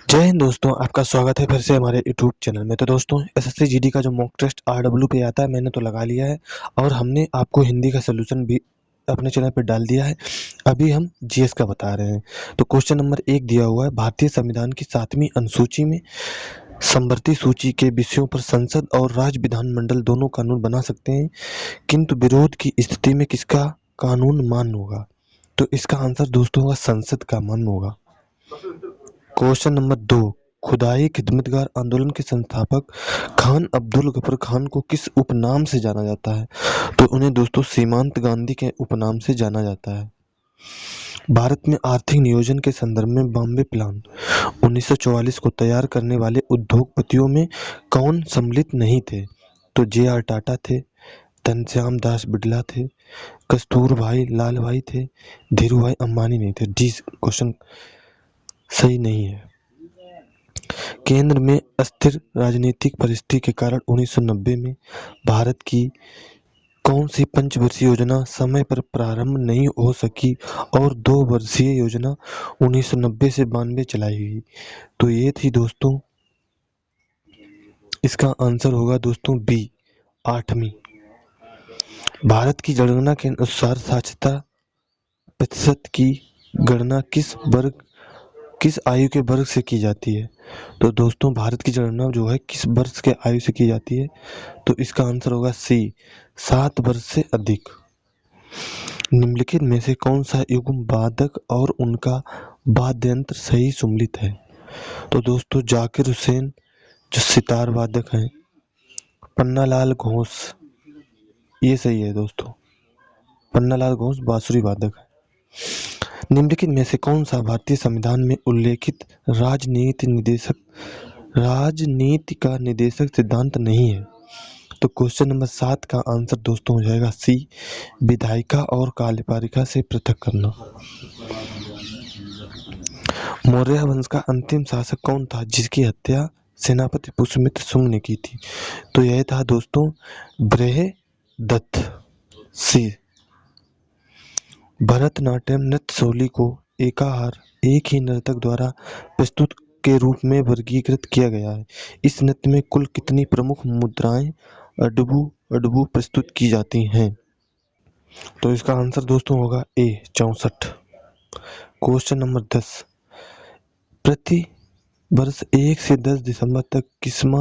जय हिंद दोस्तों, आपका स्वागत है फिर से हमारे यूट्यूब चैनल में। तो दोस्तों, एसएससी जीडी का जो मॉक टेस्ट आरडब्ल्यू पे आता है, मैंने तो लगा लिया है और हमने आपको हिंदी का सोल्यूशन भी अपने चैनल पे डाल दिया है। अभी हम जीएस का बता रहे हैं। तो क्वेश्चन नंबर 1 दिया हुआ है, भारतीय संविधान की 7वीं अनुसूची में समवर्ती सूची के विषयों पर संसद और राज्य विधानमंडल दोनों कानून बना सकते हैं, किंतु विरोध की स्थिति में किसका कानून मान्य होगा? तो इसका आंसर दोस्तों होगा संसद का मान्य होगा। क्वेश्चन नंबर 2, खुदाई खिदमतगार आंदोलन के संस्थापक खान अब्दुल गफर खान को किस उपनाम से जाना जाता है? तो उन्हें दोस्तों सीमांत गांधी के उपनाम से जाना जाता है। भारत में आर्थिक नियोजन के संदर्भ में बॉम्बे प्लान 1944 को तैयार करने वाले उद्योगपतियों में कौन सम्मिलित नहीं थे? तो जे.आर. टाटा थे, घनश्याम दास बिड़ला थे, कस्तूरभाई लाल भाई थे, धीरूभाई अंबानी नहीं थे। डी क्वेश्चन सही नहीं है। केंद्र में अस्थिर राजनीतिक परिस्थिति के कारण 1990 में भारत की कौन सी पंचवर्षीय योजना समय पर प्रारंभ नहीं हो सकी और 2 वर्षीय योजना 1990 से 92 चलाई गई? तो ये थी दोस्तों, इसका आंसर होगा दोस्तों बी, 8वीं। भारत की जनगणना के अनुसार साक्षरता प्रतिशत की गणना किस आयु के वर्ग से की जाती है? तो दोस्तों, भारत की जनगणना जो है किस वर्ष के आयु से की जाती है? तो इसका आंसर होगा सी, 7 वर्ष से अधिक। निम्नलिखित में से कौन सा युग्म वादक और उनका वाद्ययंत्र सही सम्मिलित है? तो दोस्तों, जाकिर हुसैन जो सितार वादक हैं, पन्नालाल घोष, ये सही है दोस्तों, पन्नालाल घोष बांसुरी वादक है। निम्नलिखित में से कौन सा भारतीय संविधान में उल्लेखित राजनीति का निदेशक सिद्धांत नहीं है? तो क्वेश्चन नंबर 7 का आंसर दोस्तों हो जाएगा सी, विधायिका और कार्यपालिका से पृथक करना। मौर्य वंश का अंतिम शासक कौन था जिसकी हत्या सेनापति पुष्यमित्र शुंग ने की थी? तो यह था दोस्तों बृहदत्त। सी, भरतनाट्यम नृत्य शैली को एकाहार एक ही नर्तक द्वारा प्रस्तुत के रूप में वर्गीकृत किया गया है। इस नृत्य में कुल कितनी प्रमुख मुद्राएं अडबू प्रस्तुत की जाती हैं? तो इसका आंसर दोस्तों होगा ए, 64। क्वेश्चन नंबर 10, प्रति वर्ष 1 से 10 दिसंबर तक किस्मा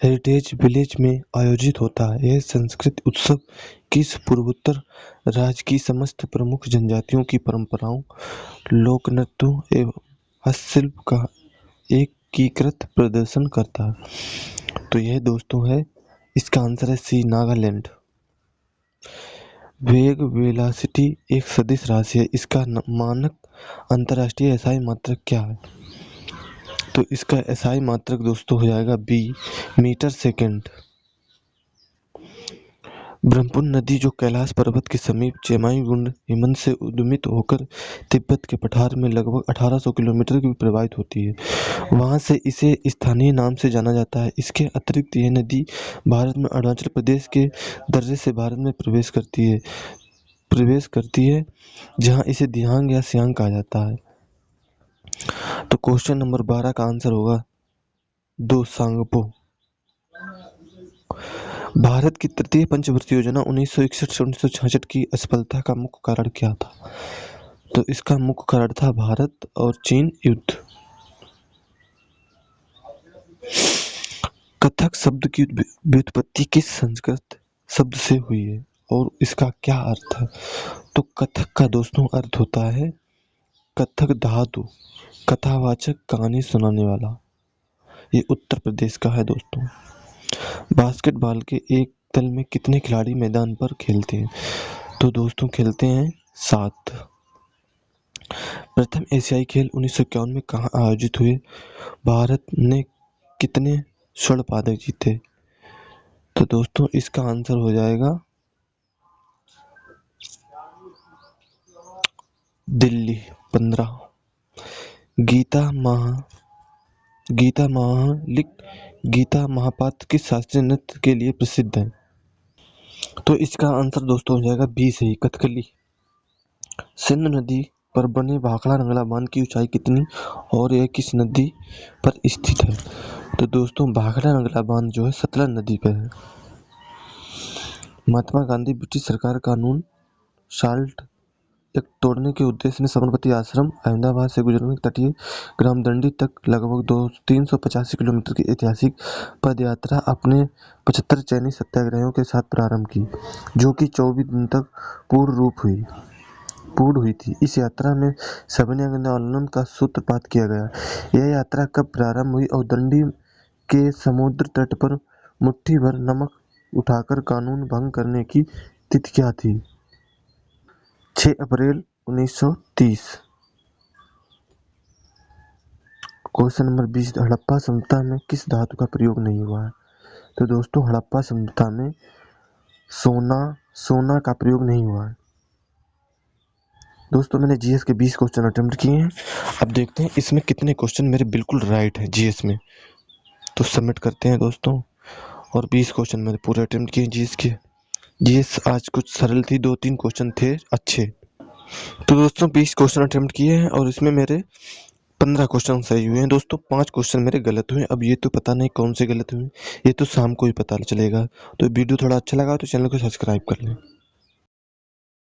हेरिटेज विलेज में आयोजित होता है। यह सांस्कृतिक उत्सव किस पूर्वोत्तर राज्य की समस्त प्रमुख जनजातियों की परंपराओं, लोक नृत्यों एवं हस्तशिल्प का एकीकृत प्रदर्शन करता है? तो यह दोस्तों है, इसका आंसर है सी, नागालैंड। वेग वेलोसिटी एक सदिश राशि है, इसका मानक अंतरराष्ट्रीय एसआई मात्रक क्या है? तो इसका एसआई मात्रक दोस्तों हो जाएगा बी, मीटर सेकंड। ब्रह्मपुत्र नदी जो कैलाश पर्वत के समीप चेमाई गुंड हिमनद से उद्गमित होकर तिब्बत के पठार में लगभग 1800 किलोमीटर की प्रवाहित होती है, वहां से इसे स्थानीय नाम से जाना जाता है। इसके अतिरिक्त यह नदी भारत में अरुणाचल प्रदेश के दर्रे से भारत में प्रवेश करती है जहां इसे दियांग या सियांग कहा जाता है। तो क्वेश्चन नंबर 12 का आंसर होगा 2, सांगपो। भारत की तृतीय पंचवर्षीय योजना 1961 से 1966 की असफलता का मुख्य कारण क्या था? तो इसका मुख्य कारण था भारत और चीन युद्ध। कथक शब्द की व्युत्पत्ति किस संस्कृत शब्द से हुई है और इसका क्या अर्थ है? तो कथक का दोस्तों अर्थ होता है कथक धातु, कथावाचक, कहानी सुनाने वाला। ये उत्तर प्रदेश का है दोस्तों। बास्केटबॉल के एक दल में कितने खिलाड़ी मैदान पर खेलते हैं? तो दोस्तों खेलते हैं 7। प्रथम एशियाई खेल 1951 में कहाँ आयोजित हुए? भारत ने कितने स्वर्ण पदक जीते? तो दोस्तों इसका आंसर हो जाएगा दिल्ली, 15। गीता महापात्र किस शास्त्रीय नृत्य के लिए प्रसिद्ध है? तो इसका आंसर दोस्तों हो जाएगा बी, सही, कथकली। सिंधु नदी पर बने भाखड़ा नंगला बांध की ऊंचाई कितनी और यह किस नदी पर स्थित है? तो दोस्तों भाखड़ा नंगला बांध जो है सतलज नदी पर है। महात्मा गांधी ब्रिटिश सरकार कानून साल्ट एक्ट तोड़ने के उद्देश्य में साबरमती आश्रम अहमदाबाद से गुजरकर तटीय ग्राम दंडी तक लगभग 385 किलोमीटर की ऐतिहासिक पदयात्रा अपने 75 चयनित सत्याग्रहियों के साथ प्रारंभ की, जो कि 24 दिन तक पूर्ण हुई थी। इस यात्रा में सविनय आंदोलन का सूत्रपात किया गया। यह यात्रा कब प्रारंभ हुई और दंडी के समुद्र तट पर मुट्ठी भर नमक उठाकर कानून भंग करने की तिथि क्या थी? 6 अप्रैल 1930। क्वेश्चन नंबर 20, हड़प्पा सभ्यता में किस धातु का प्रयोग नहीं हुआ है? तो दोस्तों हड़प्पा सभ्यता में सोना का प्रयोग नहीं हुआ है। दोस्तों मैंने जीएस के 20 क्वेश्चन अटेम्प्ट किए हैं। अब देखते हैं इसमें कितने क्वेश्चन मेरे बिल्कुल राइट हैं जीएस में। तो सबमिट करते हैं दोस्तों। और 20 क्वेश्चन मैंने पूरे अटेम्प्ट किए जीएस के। जीएस आज कुछ सरल थी, 2-3 क्वेश्चन थे अच्छे। तो दोस्तों 20 क्वेश्चन अटेम्प्ट किए हैं और इसमें मेरे 15 क्वेश्चन सही हुए हैं दोस्तों, 5 क्वेश्चन मेरे गलत हुए। अब ये तो पता नहीं कौन से गलत हुए, ये तो शाम को ही पता चलेगा। तो वीडियो थोड़ा अच्छा लगा तो चैनल को सब्सक्राइब कर लें।